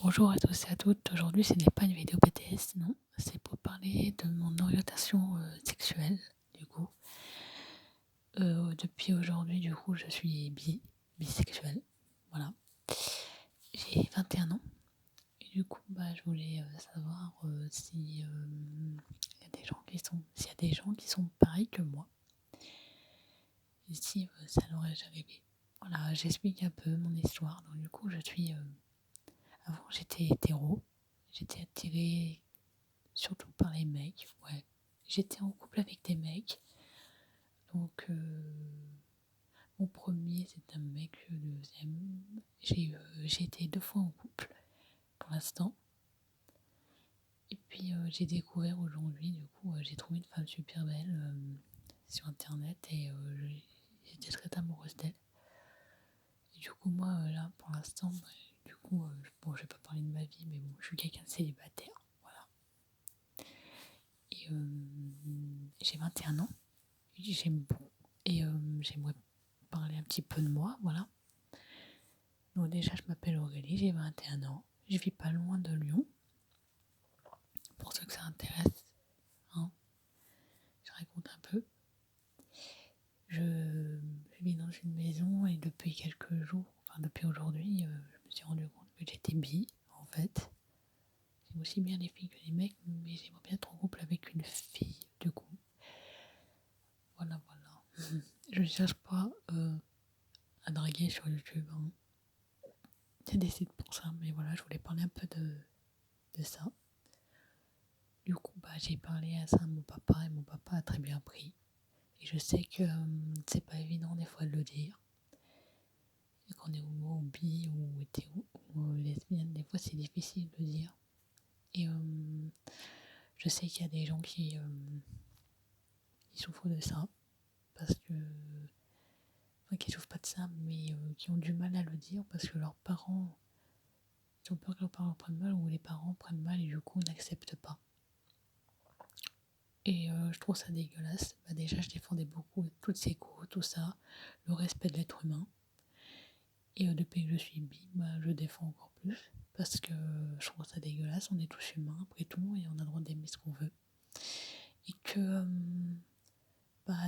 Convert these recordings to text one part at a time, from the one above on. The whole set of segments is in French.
Bonjour à tous et à toutes. Aujourd'hui, ce n'est pas une vidéo BTS, non. C'est pour parler de mon orientation sexuelle, du coup. Depuis aujourd'hui, du coup, je suis bisexuelle. Voilà. J'ai 21 ans. Et du coup, je voulais savoir s'il y a des gens qui sont pareils que moi. Et si ça leur est arrivé. Voilà, j'explique un peu mon histoire. Donc, du coup, avant, j'étais hétéro. J'étais attirée surtout par les mecs, ouais. J'étais en couple avec des mecs. Donc, mon premier, c'est un mec. Le deuxième, j'ai été 2 fois en couple, pour l'instant. Et puis, j'ai découvert aujourd'hui, du coup, j'ai trouvé une femme super belle sur Internet et j'étais très amoureuse d'elle. Et du coup, moi, là, pour l'instant, bon, je vais pas parler de ma vie, mais bon, je suis quelqu'un de célibataire, voilà. Et j'ai 21 ans. J'aime beaucoup. Et j'aimerais parler un petit peu de moi, voilà. Donc déjà, je m'appelle Aurélie, j'ai 21 ans. Je vis pas loin de Lyon. Pour ceux que ça intéresse, hein, je raconte un peu. Je vis dans une maison et depuis quelques jours, enfin depuis aujourd'hui, je me suis rendu compte que j'étais bi, en fait. J'aime aussi bien les filles que les mecs, mais j'aimerais bien être en couple avec une fille, du coup. Voilà. Je ne cherche pas à draguer sur YouTube, hein. C'est des sites pour ça, mais voilà, je voulais parler un peu de ça. Du coup, j'ai parlé à ça à mon papa et mon papa a très bien pris. Et je sais que c'est pas évident des fois de le dire. Et qu'on est homo ou bi ou hétéro ou lesbienne, des fois c'est difficile de le dire. Et je sais qu'il y a des gens qui souffrent de ça. Parce que. Enfin, qui souffrent pas de ça, mais qui ont du mal à le dire parce que leurs parents. Ils ont peur que leurs parents prennent mal ou les parents prennent mal et du coup n'acceptent pas. Et je trouve ça dégueulasse. Déjà, je défendais beaucoup toutes ces causes, tout ça, le respect de l'être humain. Et depuis que je suis bi, je défends encore plus. Parce que je trouve ça dégueulasse. On est tous humains, après tout, et on a le droit d'aimer ce qu'on veut. Et que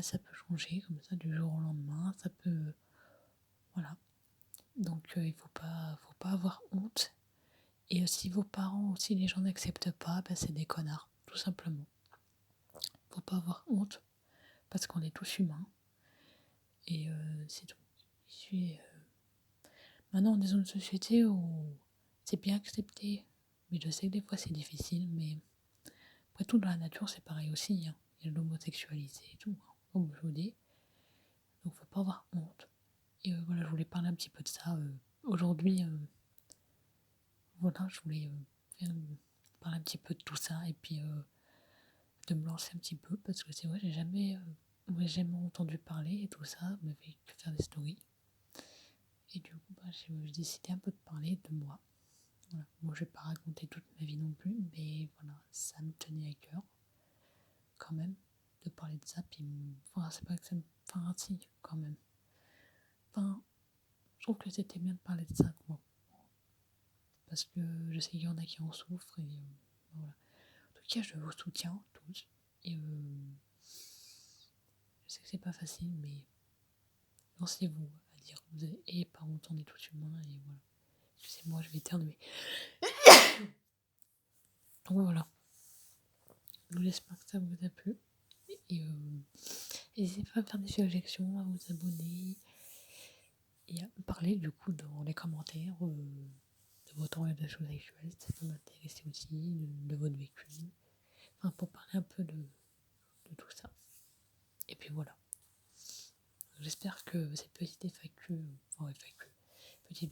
ça peut changer comme ça du jour au lendemain. Ça peut. Voilà. Donc il faut pas avoir honte. Et si vos parents ou si les gens n'acceptent pas, c'est des connards, tout simplement. Faut pas avoir honte. Parce qu'on est tous humains. Et c'est tout. Maintenant, on est dans une société où c'est bien accepté. Mais je sais que des fois c'est difficile. Mais après tout, dans la nature, c'est pareil aussi, hein. Il y a de l'homosexualité et tout, hein, comme je vous dis. Donc, faut pas avoir honte. Et voilà, je voulais parler un petit peu de ça. Aujourd'hui, voilà, je voulais parler un petit peu de tout ça. Et puis, de me lancer un petit peu. Parce que c'est vrai, j'ai jamais entendu parler et tout ça. On m'avait que faire des stories. Et du coup, j'ai décidé un peu de parler de moi. Voilà. Bon, je vais pas raconter toute ma vie non plus, mais voilà, ça me tenait à cœur, quand même, de parler de ça. Puis, enfin, c'est pas que ça me. Enfin, si, quand même. Enfin, je trouve que c'était bien de parler de ça, quoi. Parce que je sais qu'il y en a qui en souffrent, et voilà. En tout cas, je vous soutiens tous. Et je sais que c'est pas facile, mais lancez-vous à dire que vous n'ayez pas honte, on est tous humains, et voilà. Excusez-moi, je vais éternuer. Donc voilà. J'espère que ça vous a plu. Et n'hésitez pas à me faire des suggestions, à vous abonner et à me parler du coup dans les commentaires de votre orientation sexuelle, ça peut m'intéresser aussi, de votre vécu. Enfin, pour parler un peu de tout ça. Et puis voilà. J'espère que cette petite petite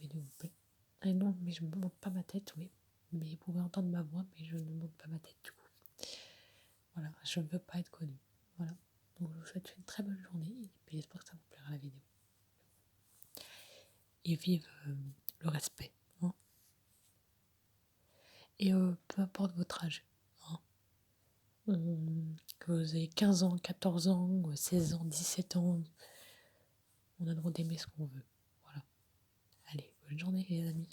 vidéo vous plaît. Ah non, mais je ne monte pas ma tête, oui. Mais vous pouvez entendre ma voix, mais je ne monte pas ma tête du coup. Voilà, je ne veux pas être connue. Voilà. Donc je vous souhaite une très bonne journée et puis j'espère que ça vous plaira la vidéo. Et vive le respect, hein. Et peu importe votre âge, hein. Que vous ayez 15 ans, 14 ans, 16 ans, 17 ans, on a le droit d'aimer ce qu'on veut. Voilà. Allez, bonne journée les amis.